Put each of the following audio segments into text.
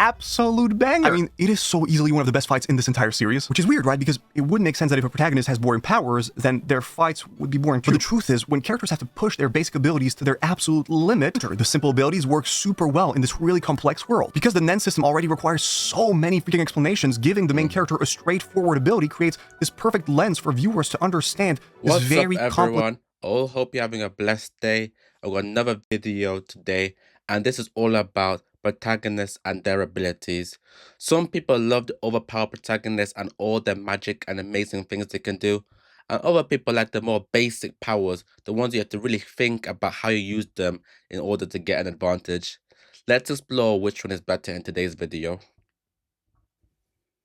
absolute banger. I mean, it is so easily one of the best fights in this entire series, which is weird, right? Because it wouldn't make sense that if a protagonist has boring powers, then their fights would be boring too. But the truth is, when characters have to push their basic abilities to their absolute limit, the simple abilities work super well in this really complex world. Because the Nen system already requires so many freaking explanations, giving the main character a straightforward ability creates this perfect lens for viewers to understand this very complex. All hope you're having a blessed day. I've got another video today, and this is all about protagonists and their abilities. Some people love the overpowered protagonists and all the magic and amazing things they can do, and other people like the more basic powers, the ones you have to really think about how you use them in order to get an advantage. Let's explore which one is better in today's video.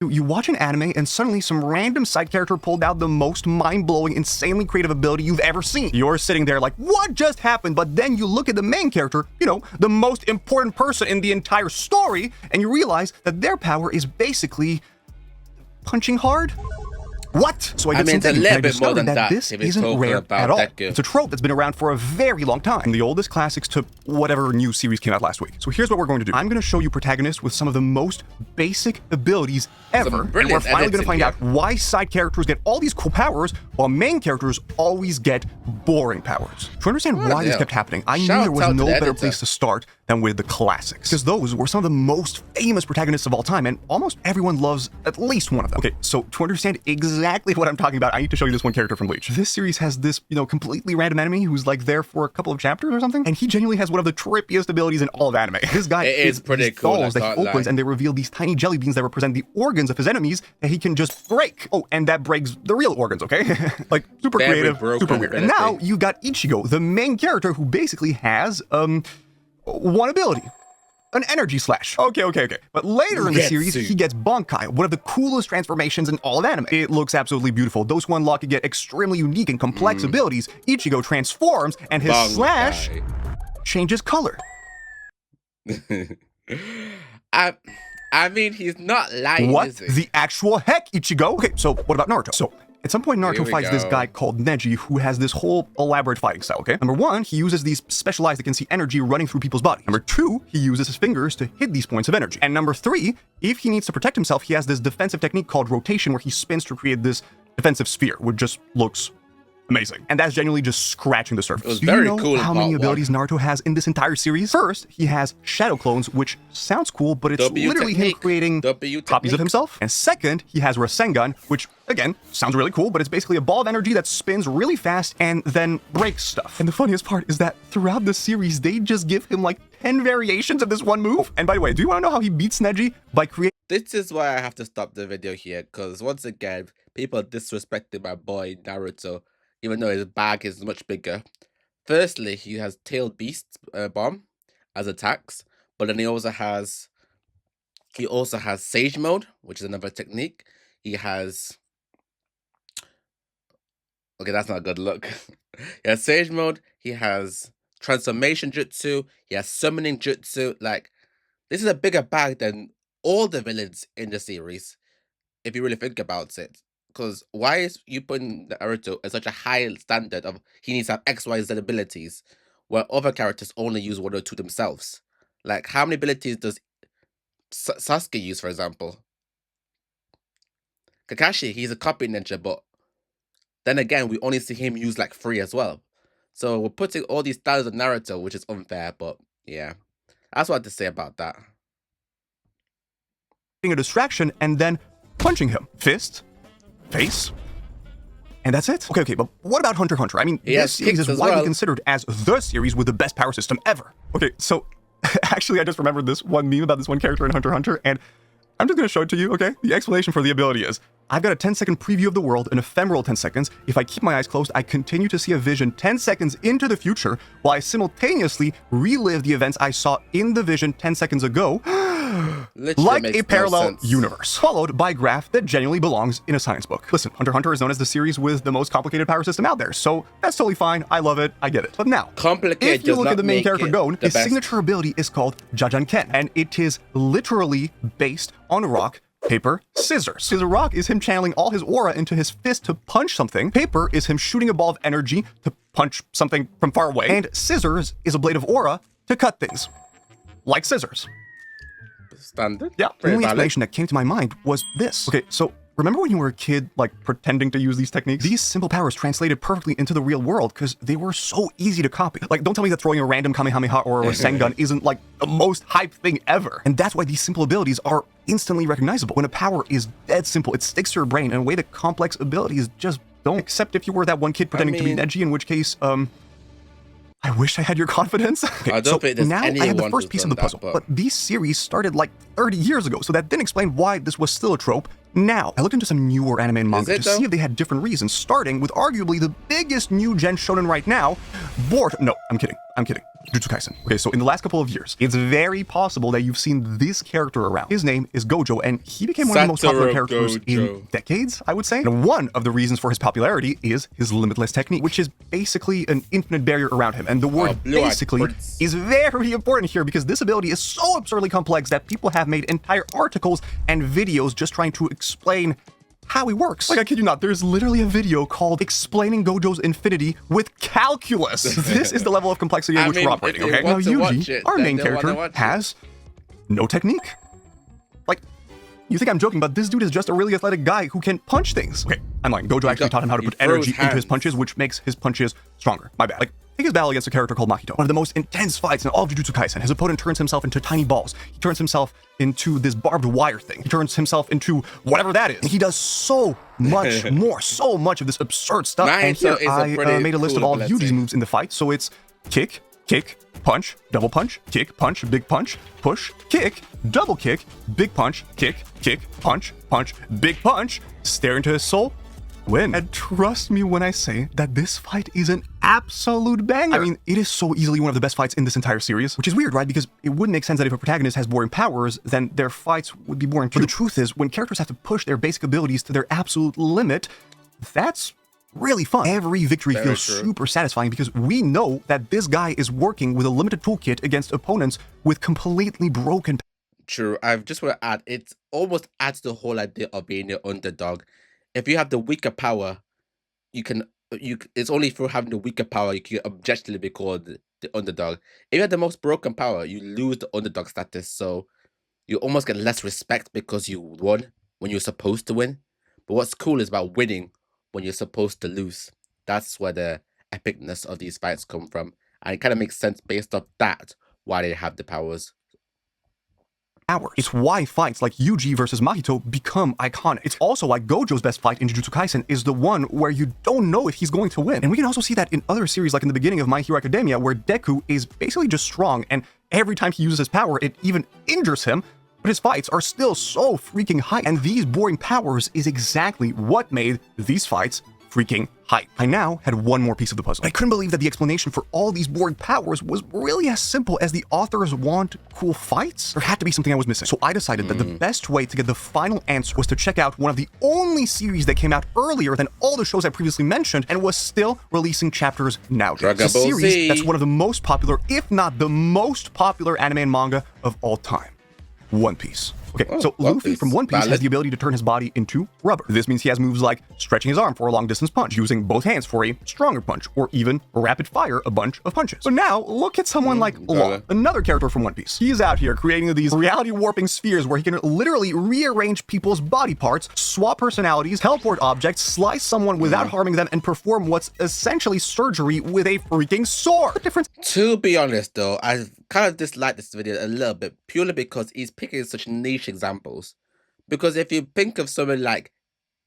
You watch an anime and suddenly some random side character pulled out the most mind-blowing, insanely creative ability you've ever seen. You're sitting there like, what just happened? But then you look at the main character, you know, the most important person in the entire story, and you realize that their power is basically punching hard. What? So I did some a little bit more than that this isn't rare at all. It's a trope that's been around for a very long time, from the oldest classics to whatever new series came out last week. So here's what we're going to do. I'm going to show you protagonists with some of the most basic abilities ever, and we're finally going to find out why side characters get all these cool powers while main characters always get boring powers. To understand why this kept happening, I knew there was no better place to start than with the classics, because those were some of the most famous protagonists of all time, and almost everyone loves at least one of them. Okay, so to understand exactly what I'm talking about, I need to show you this one character from Bleach. This series has this, you know, completely random enemy who's like there for a couple of chapters or something, and he genuinely has one of the trippiest abilities in all of anime. This guy is pretty cool. That he opens and they reveal these tiny jelly beans that represent the organs of his enemies that he can just break. Oh, and that breaks the real organs, okay? Like, super creative, super weird. And now you got Ichigo, the main character who basically has, one ability. An energy slash. Okay. But later in the series, he gets Bankai, one of the coolest transformations in all of anime. It looks absolutely beautiful. Those who unlock it get extremely unique and complex abilities. Ichigo transforms, and his slash changes color. I mean, he's not lying, What is he? the actual heck, Ichigo? Okay, so what about Naruto? So, at some point, Naruto fights this guy called Neji, who has this whole elaborate fighting style, okay? Number one, he uses these specialized that can see energy running through people's bodies. Number two, he uses his fingers to hit these points of energy. And number three, if he needs to protect himself, he has this defensive technique called rotation, where he spins to create this defensive sphere, which just looks amazing. And that's genuinely just scratching the surface. It was very cool. Do you know how many abilities Naruto has in this entire series? First, he has shadow clones, which sounds cool, but it's literally him creating copies of himself. And second, he has Rasengan, which, again, sounds really cool, but it's basically a ball of energy that spins really fast and then breaks stuff. And the funniest part is that throughout the series, they just give him like 10 variations of this one move. And by the way, do you want to know how he beats Neji? By creating... This is why I have to stop the video here, because once again, people disrespected my boy Naruto, even though his bag is much bigger. Firstly, he has Tailed Beast Bomb as attacks, but then he also has Sage Mode, which is another technique. He has... Okay, that's not a good look. He has Sage Mode, he has Transformation Jutsu, he has Summoning Jutsu. Like, this is a bigger bag than all the villains in the series, if you really think about it. Because why is you putting Naruto at such a high standard of he needs to have X, Y, Z abilities, where other characters only use one or two themselves? Like, how many abilities does Sasuke use, for example? Kakashi, he's a copy ninja, but then again, we only see him use like 3 as well. So we're putting all these styles of Naruto, which is unfair, but yeah. That's what I had to say about that. A distraction and then punching him. Fist, face, and that's it. Okay, but what about Hunter x Hunter? I mean, this series is widely considered as the series with the best power system ever. Okay, so actually, I just remembered this one meme about this one character in Hunter x Hunter, and I'm just going to show it to you, okay? The explanation for the ability is, I've got a 10-second preview of the world, an ephemeral 10 seconds. If I keep my eyes closed, I continue to see a vision 10 seconds into the future, while I simultaneously relive the events I saw in the vision 10 seconds ago, like a parallel universe, followed by a graph that genuinely belongs in a science book. Listen, Hunter x Hunter is known as the series with the most complicated power system out there, so that's totally fine. I love it. I get it. But now, if you look at the main character Gon, his signature ability is called Jajanken, and it is literally based on rock, paper, scissors. Because a rock is him channeling all his aura into his fist to punch something. Paper is him shooting a ball of energy to punch something from far away. And scissors is a blade of aura to cut things. Like scissors. Standard. Yeah, the Pretty only valid. explanation that came to my mind was this. Okay, so remember when you were a kid, like, pretending to use these techniques? These simple powers translated perfectly into the real world because they were so easy to copy. Like, don't tell me that throwing a random Kamehameha or a Rasengan isn't, like, the most hype thing ever. And that's why these simple abilities are instantly recognizable. When a power is dead simple, it sticks to your brain in a way that complex abilities just don't. Except if you were that one kid pretending to be Neji, in which case, I wish I had your confidence. Okay, I don't think there's now I have the anyone first who's piece of the done puzzle, that, but these series started like 30 years ago, so that didn't explain why this was still a trope. Now, I looked into some newer anime and manga to see if they had different reasons, starting with arguably the biggest new gen shonen right now, Boruto. No, I'm kidding. Jujutsu Kaisen. Okay, so in the last couple of years, it's very possible that you've seen this character around. His name is Gojo, and he became one of the most popular characters in decades, I would say. And one of the reasons for his popularity is his limitless technique, which is basically an infinite barrier around him. And the word basically is very important here because this ability is so absurdly complex that people have made entire articles and videos just trying to explain how he works. Like, I kid you not, there's literally a video called Explaining Gojo's Infinity with Calculus. This is the level of complexity at which we're operating, okay? Now, Yuji, our main character, has no technique. Like, you think I'm joking, but this dude is just a really athletic guy who can punch things. Okay, I'm lying. Gojo actually taught him how to put energy into his punches, which makes his punches stronger. My bad. Like, take his battle against a character called Mahito. One of the most intense fights in all of Jujutsu Kaisen. His opponent turns himself into tiny balls. He turns himself into this barbed wire thing. He turns himself into whatever that is. And he does so much more, so much of this absurd stuff. And here I made a list of all of Yuji's moves in the fight. So it's kick, kick, punch, double punch, kick, punch, big punch, push, kick, double kick, big punch, kick, kick, punch, punch, big punch, stare into his soul, win. And trust me when I say that this fight is an absolute banger. I mean, it is so easily one of the best fights in this entire series, which is weird, right? Because it wouldn't make sense that if a protagonist has boring powers, then their fights would be boring too. But the truth is, when characters have to push their basic abilities to their absolute limit, that's really fun. Every victory feels super satisfying because we know that this guy is working with a limited toolkit against opponents with completely broken. True. I just want to add, it almost adds the whole idea of being an underdog. If you have the weaker power, it's only through having the weaker power you can objectively be called the underdog. If you have the most broken power, you lose the underdog status, so you almost get less respect because you won when you're supposed to win. But what's cool is about winning when you're supposed to lose. That's where the epicness of these fights come from. And it kind of makes sense based off that, why they have the powers. It's why fights like Yuji versus Mahito become iconic. It's also why Gojo's best fight in Jujutsu Kaisen is the one where you don't know if he's going to win. And we can also see that in other series, like in the beginning of My Hero Academia, where Deku is basically just strong, and every time he uses his power, it even injures him, but his fights are still so freaking hype. And these boring powers is exactly what made these fights freaking hype. I now had one more piece of the puzzle. I couldn't believe that the explanation for all these boring powers was really as simple as the authors want cool fights. There had to be something I was missing. So I decided that the best way to get the final answer was to check out one of the only series that came out earlier than all the shows I previously mentioned and was still releasing chapters nowadays. It's a series that's one of the most popular, if not the most popular anime and manga of all time. One Piece. Okay, so Luffy from One Piece has the ability to turn his body into rubber. This means he has moves like stretching his arm for a long-distance punch, using both hands for a stronger punch, or even rapid-fire a bunch of punches. So now, look at someone like Law, another character from One Piece. He's out here creating these reality-warping spheres where he can literally rearrange people's body parts, swap personalities, teleport objects, slice someone without harming them, and perform what's essentially surgery with a freaking sword. What difference? To be honest, though, I kind of dislike this video a little bit, purely because he's picking such niche examples. Because if you think of someone like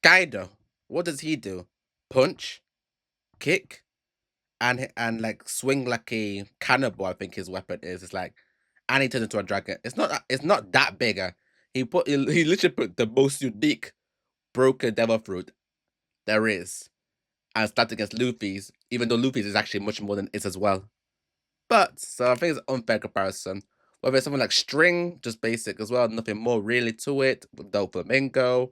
Kaido, what does he do? Punch, kick, and like swing like a cannonball. I think his weapon is. It's like, and he turns into a dragon. It's not that big. He literally put the most unique broken devil fruit there is, and start against Luffy's. Even though Luffy's is actually much more than it as well. But so I think it's an unfair comparison. Whether it's something like String, just basic as well, nothing more really to it. Without Flamingo,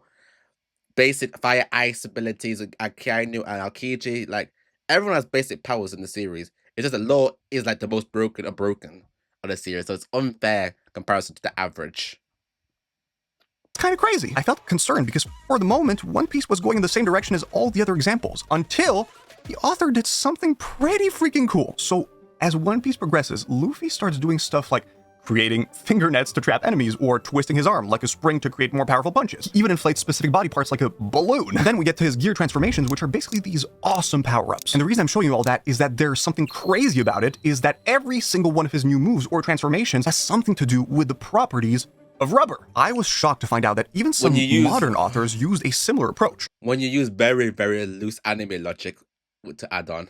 basic fire ice abilities, Akainu and Aokiji. Like, everyone has basic powers in the series. It's just that Law is like the most broken of the series, so it's unfair comparison to the average. It's kind of crazy. I felt concerned because for the moment, One Piece was going in the same direction as all the other examples, until the author did something pretty freaking cool. So as One Piece progresses, Luffy starts doing stuff like creating finger nets to trap enemies, or twisting his arm like a spring to create more powerful punches. He even inflates specific body parts like a balloon. Then we get to his gear transformations, which are basically these awesome power-ups. And the reason I'm showing you all that is that there's something crazy about it, is that every single one of his new moves or transformations has something to do with the properties of rubber. I was shocked to find out that even some modern authors used a similar approach. When you use very, very loose anime logic to add on.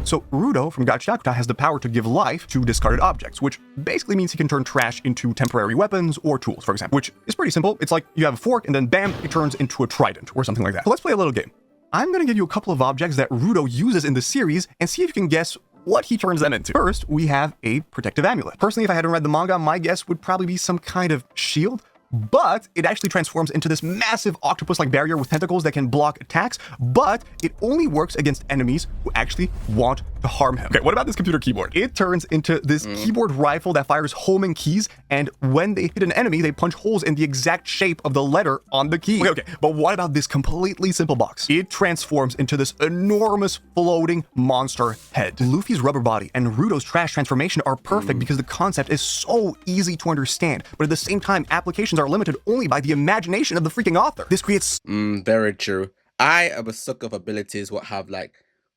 So Rudo from Gachiakuta has the power to give life to discarded objects, which basically means he can turn trash into temporary weapons or tools, for example, which is pretty simple. It's like you have a fork and then bam, it turns into a trident or something like that. So let's play a little game. I'm going to give you a couple of objects that Rudo uses in the series and see if you can guess what he turns them into. First, we have a protective amulet. Personally, if I hadn't read the manga, my guess would probably be some kind of shield, but it actually transforms into this massive octopus-like barrier with tentacles that can block attacks, but it only works against enemies who actually want to harm him. Okay, what about this computer keyboard? It turns into this keyboard rifle that fires homing keys, and when they hit an enemy, they punch holes in the exact shape of the letter on the key. Okay, but what about this completely simple box? It transforms into this enormous floating monster head. Luffy's rubber body and Rudo's trash transformation are perfect because the concept is so easy to understand, but at the same time, applications are limited only by the imagination of the freaking author. This creates very true. I am a sucker of abilities what have like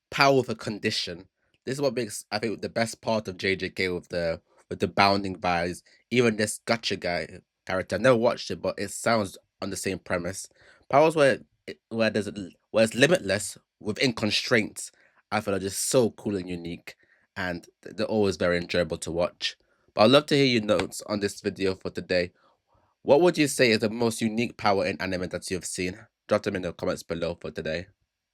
power with a condition. This is what makes, I think, the best part of JJK with the bounding vibes. Even this gotcha guy character, I've never watched it, but it sounds on the same premise. Powers where it's limitless within constraints, I feel are just so cool and unique, and they're always very enjoyable to watch. But I'd love to hear your notes on this video for today. What would you say is the most unique power in anime that you've seen? Drop them in the comments below for today.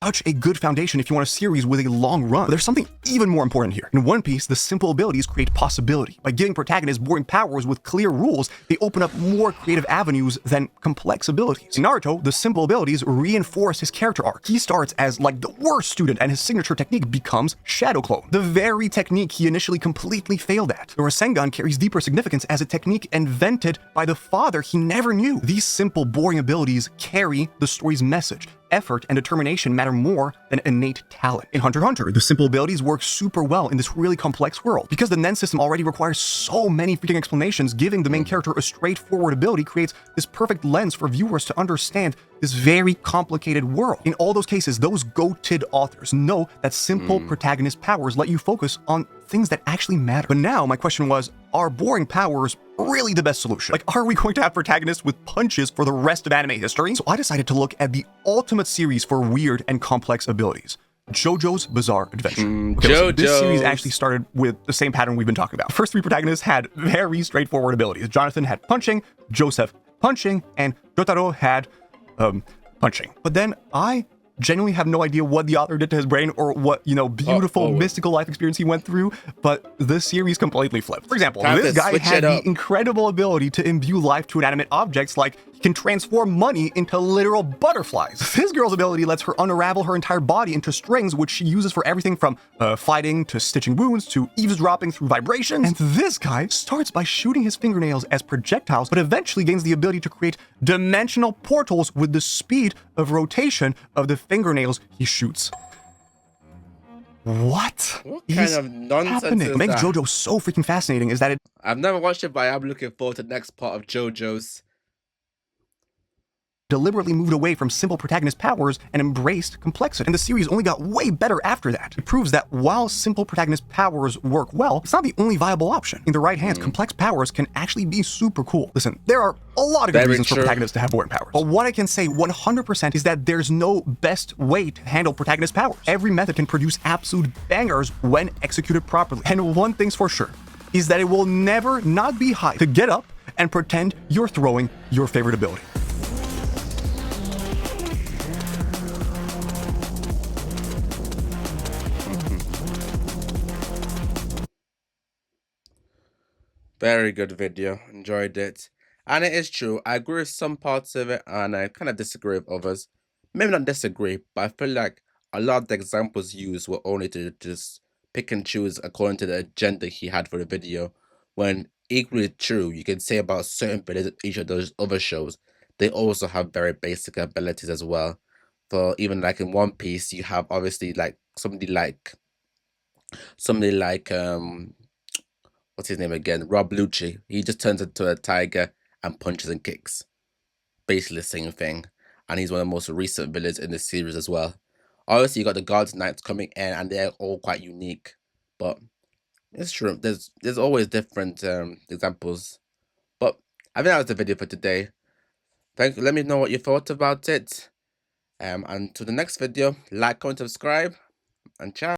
Such a good foundation if you want a series with a long run. But there's something even more important here. In One Piece, the simple abilities create possibility. By giving protagonists boring powers with clear rules, they open up more creative avenues than complex abilities. In Naruto, the simple abilities reinforce his character arc. He starts as like the worst student, and his signature technique becomes Shadow Clone, the very technique he initially completely failed at. The Rasengan carries deeper significance as a technique invented by the father he never knew. These simple, boring abilities carry the story's message. Effort and determination matter more than innate talent. In Hunter x Hunter, the simple abilities work super well in this really complex world. Because the Nen system already requires so many freaking explanations, giving the main character a straightforward ability creates this perfect lens for viewers to understand this very complicated world. In all those cases, those goated authors know that simple protagonist powers let you focus on things that actually matter. But now my question was, are boring powers really the best solution? Like, are we going to have protagonists with punches for the rest of anime history? So I decided to look at the ultimate series for weird and complex abilities. JoJo's Bizarre Adventure. Okay, so this series actually started with the same pattern we've been talking about. The first three protagonists had very straightforward abilities. Jonathan had punching, Joseph punching, and Jotaro had punching. But then I genuinely have no idea what the author did to his brain or what, beautiful mystical life experience he went through, but this series completely flipped. For example, this guy had the incredible ability to imbue life to inanimate objects, like he can transform money into literal butterflies. This girl's ability lets her unravel her entire body into strings, which she uses for everything from fighting to stitching wounds to eavesdropping through vibrations. And this guy starts by shooting his fingernails as projectiles, but eventually gains the ability to create dimensional portals with the speed of rotation of the fingernails he shoots. What kind of nonsense happening? is What makes that? JoJo so freaking fascinating is that I've never watched it, but I am looking forward to the next part of JoJo's. deliberately moved away from simple protagonist powers and embraced complexity. And the series only got way better after that. It proves that while simple protagonist powers work well, it's not the only viable option. In the right hands, complex powers can actually be super cool. Listen, there are a lot of good reasons for protagonists to have boring powers. But what I can say 100% is that there's no best way to handle protagonist powers. Every method can produce absolute bangers when executed properly. And one thing's for sure, is that it will never not be hype to get up and pretend you're throwing your favorite ability. Very good video. Enjoyed it. And it is true. I agree with some parts of it and I kind of disagree with others. Maybe not disagree, but I feel like a lot of the examples used were only to just pick and choose according to the agenda he had for the video. When equally true, you can say about certain villains in each of those other shows, they also have very basic abilities as well. For even like in One Piece, you have obviously like somebody like what's his name again? Rob Lucci. He just turns into a tiger and punches and kicks. Basically the same thing. And he's one of the most recent villains in the series as well. Obviously, you got the Guards Knights coming in, and they're all quite unique. But it's true. There's always different examples. But I think that was the video for today. Thank you. Let me know what you thought about it. And to the next video, like, comment, subscribe, and ciao.